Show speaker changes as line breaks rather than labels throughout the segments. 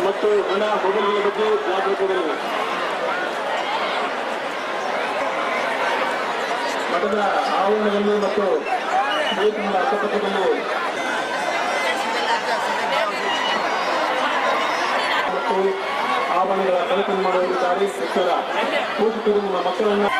ಮತ್ತು ಹಣ ಮೊಬೈಲ್ಗಳ ಬಗ್ಗೆ ಜಾಗೃತಗೊಳ್ಳುವುದು. ಮಠದ ಆವರಣದಲ್ಲಿ ಮತ್ತು ವೇತನದ ಅಕ್ಕಪಕ್ಕದಲ್ಲಿ ಮತ್ತು ಆಭರಣಗಳ ಕಳತನ ಮಾಡುತ್ತಿದ್ದಾರೆ. ಎಚ್ಚರ, ಪೋಷಕರು ನಿಮ್ಮ ಮಕ್ಕಳನ್ನು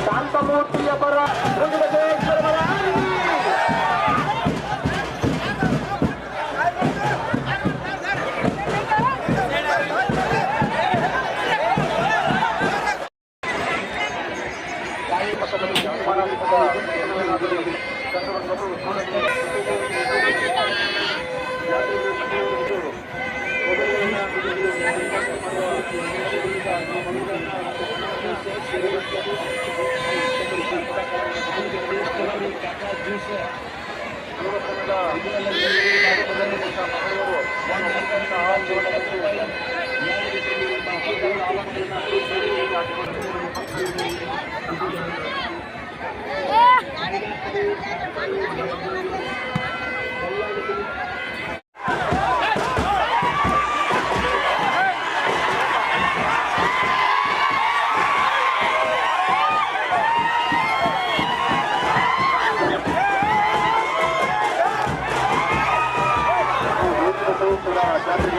ಶಾಂತಮೂರ್ತಿಯ ಪರ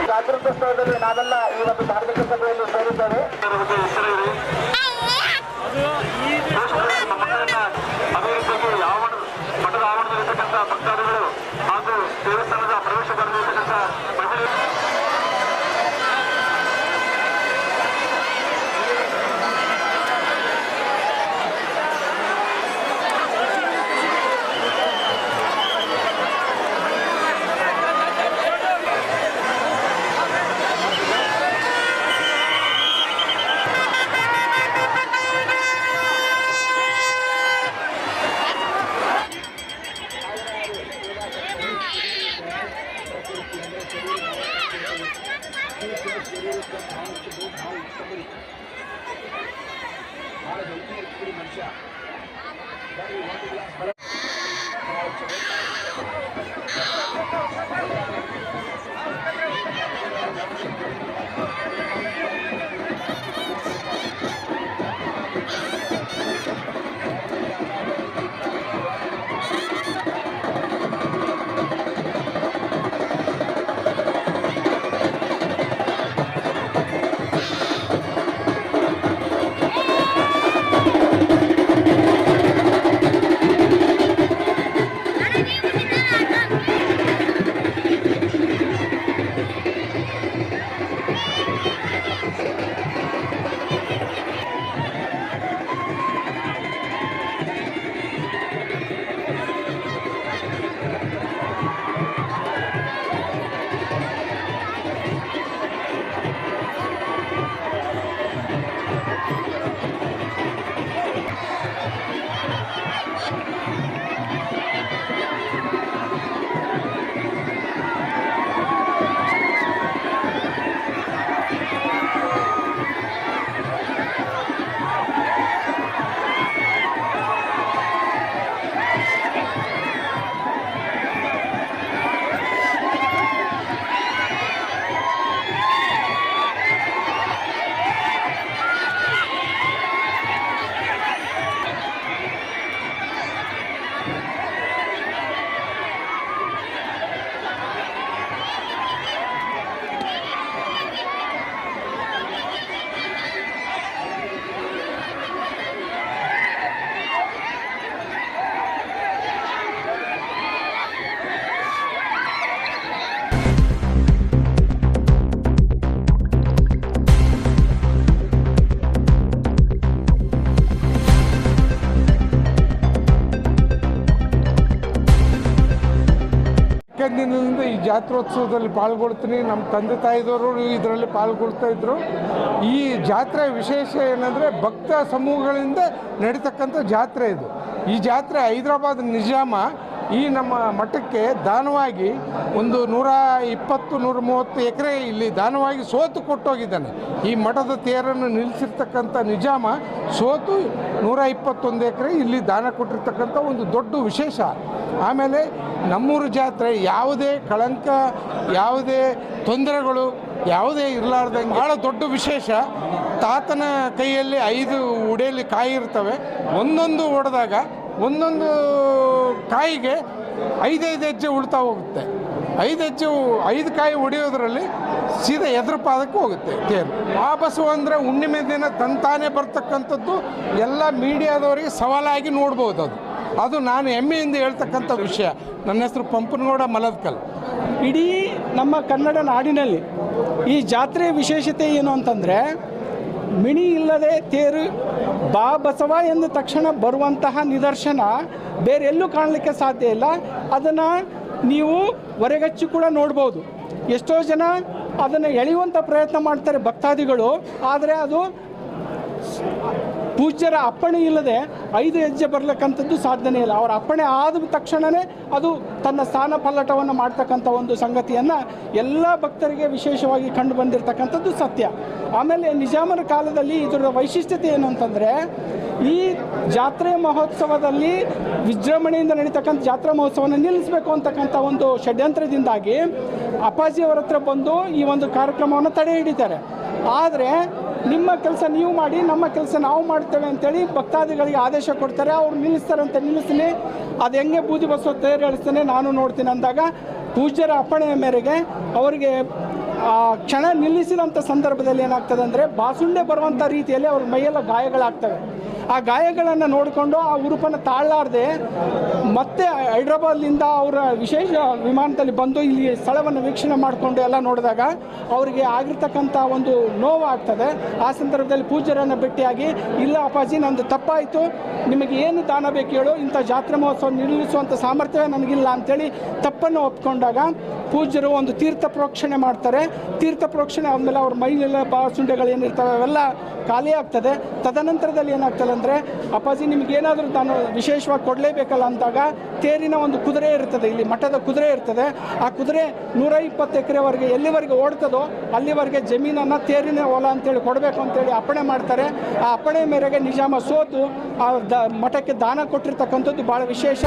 ಜಾಗೃತ ಸ್ಥಳದಲ್ಲಿ ನಾವೆಲ್ಲ ಈ ಒಂದು ಧಾರ್ಮಿಕ ಸಭೆಯಲ್ಲಿ ಸೇರಿದ್ದೇವೆ. ಅಭಿವೃದ್ಧಿಗೆ ಮಠದ ಆವರಣದಲ್ಲಿರ್ತಕ್ಕಂಥ ಭಕ್ತಾದಿಗಳು ಹಾಗೂ ದೇವಸ್ಥಾನದ ಪ್ರವೇಶ ಬರಲಿರ್ತಕ್ಕಂಥ ಮಹಿಳೆ
ಚಿಕ್ಕಂದಿನಿಂದ ಈ ಜಾತ್ರೋತ್ಸವದಲ್ಲಿ ಪಾಲ್ಗೊಳ್ತೀನಿ. ನಮ್ಮ ತಂದೆ ತಾಯಿದವರು ಇದರಲ್ಲಿ ಪಾಲ್ಗೊಳ್ತಾ ಇದ್ದರು. ಈ ಜಾತ್ರೆ ವಿಶೇಷ ಏನಂದರೆ ಭಕ್ತ ಸಮೂಹಗಳಿಂದ ನಡೀತಕ್ಕಂಥ ಜಾತ್ರೆ ಇದು. ಈ ಜಾತ್ರೆ ಹೈದರಾಬಾದ್ ನಿಜಾಮ ಈ ನಮ್ಮ ಮಠಕ್ಕೆ ದಾನವಾಗಿ ಒಂದು 120-130 ಎಕರೆ ಇಲ್ಲಿ ದಾನವಾಗಿ ಸೋತು ಕೊಟ್ಟೋಗಿದ್ದಾನೆ. ಈ ಮಠದ ತೇರನ್ನು ನಿಲ್ಲಿಸಿರ್ತಕ್ಕಂಥ ನಿಜಾಮ ಸೋತು 121 ಎಕರೆ ಇಲ್ಲಿ ದಾನ ಕೊಟ್ಟಿರ್ತಕ್ಕಂಥ ಒಂದು ದೊಡ್ಡ ವಿಶೇಷ. ಆಮೇಲೆ ನಮ್ಮೂರು ಜಾತ್ರೆ ಯಾವುದೇ ಕಳಂಕ, ಯಾವುದೇ ತೊಂದರೆಗಳು ಯಾವುದೇ ಇರಲಾರ್ದಂಗೆ ಭಾಳ ದೊಡ್ಡ ವಿಶೇಷ. ತಾತನ ಕೈಯಲ್ಲಿ 5 ಉಡೆಯಲ್ಲಿ ಕಾಯಿ ಇರ್ತವೆ. ಒಂದೊಂದು ಹೊಡೆದಾಗ ಒಂದೊಂದು ಕಾಯಿಗೆ 5 ಹೆಜ್ಜೆ ಉಳ್ತಾ ಹೋಗುತ್ತೆ. 5 ಕಾಯಿ ಹೊಡೆಯೋದ್ರಲ್ಲಿ ಸೀದಾ ಎದುರು ಪಾದಕ್ಕೆ ಹೋಗುತ್ತೆ ತೇರು. ಆ ಬಸವ ಅಂದರೆ ಹುಣ್ಣಿಮೆ ದಿನ ತಂತಾನೇ ಬರ್ತಕ್ಕಂಥದ್ದು ಎಲ್ಲ ಮೀಡಿಯಾದವರಿಗೆ ಸವಾಲಾಗಿ ನೋಡ್ಬೋದು. ಅದು ನಾನು ಹೆಮ್ಮೆಯಿಂದ ಹೇಳ್ತಕ್ಕಂಥ ವಿಷಯ. ನನ್ನ ಹೆಸರು ಪಂಪನಗೌಡ ಮಲದಕಲ್.
ಇಡೀ ನಮ್ಮ ಕನ್ನಡ ನಾಡಿನಲ್ಲಿ ಈ ಜಾತ್ರೆಯ ವಿಶೇಷತೆ ಏನು ಅಂತಂದರೆ, ಮಿಣಿ ಇಲ್ಲದೆ ತೇರು ಬಾ ಬಸವ ಎಂದ ತಕ್ಷಣ ಬರುವಂತಹ ನಿದರ್ಶನ ಬೇರೆ ಎಲ್ಲೂ ಕಾಣಲಿಕ್ಕೆ ಸಾಧ್ಯ ಇಲ್ಲ. ಅದನ್ನು ನೀವು ಹೊರಗಚ್ಚಿ ಕೂಡ ನೋಡ್ಬೋದು. ಎಷ್ಟೋ ಜನ ಅದನ್ನು ಎಳೆಯುವಂಥ ಪ್ರಯತ್ನ ಮಾಡ್ತಾರೆ ಭಕ್ತಾದಿಗಳು. ಆದರೆ ಅದು ಪೂಜ್ಯರ ಅಪ್ಪಣೆ ಇಲ್ಲದೆ 5 ಹೆಜ್ಜೆ ಬರಲಿಕ್ಕಂಥದ್ದು ಸಾಧ್ಯನೇ ಇಲ್ಲ. ಅವರ ಅಪ್ಪಣೆ ಆದ ತಕ್ಷಣವೇ ಅದು ತನ್ನ ಸ್ಥಾನ ಪಲ್ಲಟವನ್ನು ಮಾಡ್ತಕ್ಕಂಥ ಒಂದು ಸಂಗತಿಯನ್ನು ಎಲ್ಲ ಭಕ್ತರಿಗೆ ವಿಶೇಷವಾಗಿ ಕಂಡು ಬಂದಿರತಕ್ಕಂಥದ್ದು ಸತ್ಯ. ಆಮೇಲೆ ನಿಜಾಮರ ಕಾಲದಲ್ಲಿ ಇದರ ವೈಶಿಷ್ಟ್ಯತೆ ಏನು ಅಂತಂದರೆ, ಈ ಜಾತ್ರೆ ಮಹೋತ್ಸವದಲ್ಲಿ ವಿಜೃಂಭಣೆಯಿಂದ ನಡೀತಕ್ಕಂಥ ಜಾತ್ರಾ ಮಹೋತ್ಸವವನ್ನು ನಿಲ್ಲಿಸಬೇಕು ಅಂತಕ್ಕಂಥ ಒಂದು ಷಡ್ಯಂತ್ರದಿಂದಾಗಿ ಅಪ್ಪಾಜಿಯವರ ಹತ್ರ ಬಂದು ಈ ಒಂದು ಕಾರ್ಯಕ್ರಮವನ್ನು ತಡೆ ಹಿಡಿತಾರೆ. ಆದರೆ ನಿಮ್ಮ ಕೆಲಸ ನೀವು ಮಾಡಿ, ನಮ್ಮ ಕೆಲಸ ನಾವು ಮಾಡ್ತೇವೆ ಅಂತೇಳಿ ಭಕ್ತಾದಿಗಳಿಗೆ ಆದೇಶ ಕೊಡ್ತಾರೆ. ಅವ್ರು ನಿಲ್ಲಿಸ್ತಾರಂತೆ, ನಿಲ್ಲಿಸ್ತೀನಿ, ಅದು ಹೆಂಗೆ ಬೂದಿ ಬಸವ ತೇರು ಎಳಿಸ್ತಾನೆ ನಾನು ನೋಡ್ತೀನಿ ಅಂದಾಗ ಪೂಜ್ಯರ ಅಪ್ಪಣೆಯ ಮೇರೆಗೆ ಅವರಿಗೆ ಕ್ಷಣ ನಿಲ್ಲಿಸಿದಂಥ ಸಂದರ್ಭದಲ್ಲಿ ಏನಾಗ್ತದೆ ಅಂದರೆ, ಬಾಸುಂಡೆ ಬರುವಂಥ ರೀತಿಯಲ್ಲಿ ಅವ್ರ ಮೈಯೆಲ್ಲ ಗಾಯಗಳಾಗ್ತವೆ. ಆ ಗಾಯಗಳನ್ನು ನೋಡಿಕೊಂಡು ಆ ಉರುಪನ್ನು ತಾಳಲಾರದೆ ಮತ್ತೆ ಹೈದ್ರಾಬಾದ್ನಿಂದ ಅವರ ವಿಶೇಷ ವಿಮಾನದಲ್ಲಿ ಬಂದು ಇಲ್ಲಿ ಸ್ಥಳವನ್ನು ವೀಕ್ಷಣೆ ಮಾಡಿಕೊಂಡು ಎಲ್ಲ ನೋಡಿದಾಗ ಅವರಿಗೆ ಆಗಿರ್ತಕ್ಕಂಥ ಒಂದು ನೋವು ಆಗ್ತದೆ. ಆ ಸಂದರ್ಭದಲ್ಲಿ ಪೂಜ್ಯರನ್ನು ಭೇಟಿಯಾಗಿ, ಇಲ್ಲ ಅಪ್ಪಾಜಿ ನಂದು ತಪ್ಪಾಯಿತು, ನಿಮಗೆ ಏನು ದಾನ ಬೇಕು ಹೇಳು, ಇಂಥ ಜಾತ್ರೆ ಮಹೋತ್ಸವ ನಿಲ್ಲಿಸುವಂಥ ಸಾಮರ್ಥ್ಯವೇ ನನಗಿಲ್ಲ ಅಂಥೇಳಿ ತಪ್ಪನ್ನು ಒಪ್ಕೊಂಡಾಗ ಪೂಜ್ಯರು ಒಂದು ತೀರ್ಥ ಪ್ರೋಕ್ಷಣೆ ಮಾಡ್ತಾರೆ. ತೀರ್ಥ ಪ್ರೋಕ್ಷಣೆ ಆದಮೇಲೆ ಅವ್ರ ಮೈಲೆಲ್ಲ ಬಾಸುಂಡೆಗಳೇನಿರ್ತವೆ ಅವೆಲ್ಲ ಖಾಲಿ ಆಗ್ತದೆ. ತದನಂತರದಲ್ಲಿ ಏನಾಗ್ತದೆ ಅಂದರೆ, ಅಪ್ಪಾಜಿ ನಿಮಗೇನಾದರೂ ನಾನು ವಿಶೇಷವಾಗಿ ಕೊಡಲೇಬೇಕಲ್ಲ ಅಂದಾಗ ತೇರಿನ ಒಂದು ಕುದುರೆ ಇರ್ತದೆ, ಇಲ್ಲಿ ಮಠದ ಕುದುರೆ ಇರ್ತದೆ. ಆ ಕುದುರೆ 120 ಎಕರೆವರೆಗೆ ಎಲ್ಲಿವರೆಗೆ ಓಡ್ತದೋ ಅಲ್ಲಿವರೆಗೆ ಜಮೀನನ್ನು ತೇರಿನ ಹೊಲ ಅಂತೇಳಿ ಕೊಡಬೇಕು ಅಂತೇಳಿ ಅಪ್ಪಣೆ ಮಾಡ್ತಾರೆ. ಆ ಅಪ್ಪಣೆ ಮೇರೆಗೆ ನಿಜಾಮ ಸೋತು ಆ ಮಠಕ್ಕೆ ದಾನ ಕೊಟ್ಟಿರ್ತಕ್ಕಂಥದ್ದು ಭಾಳ ವಿಶೇಷ.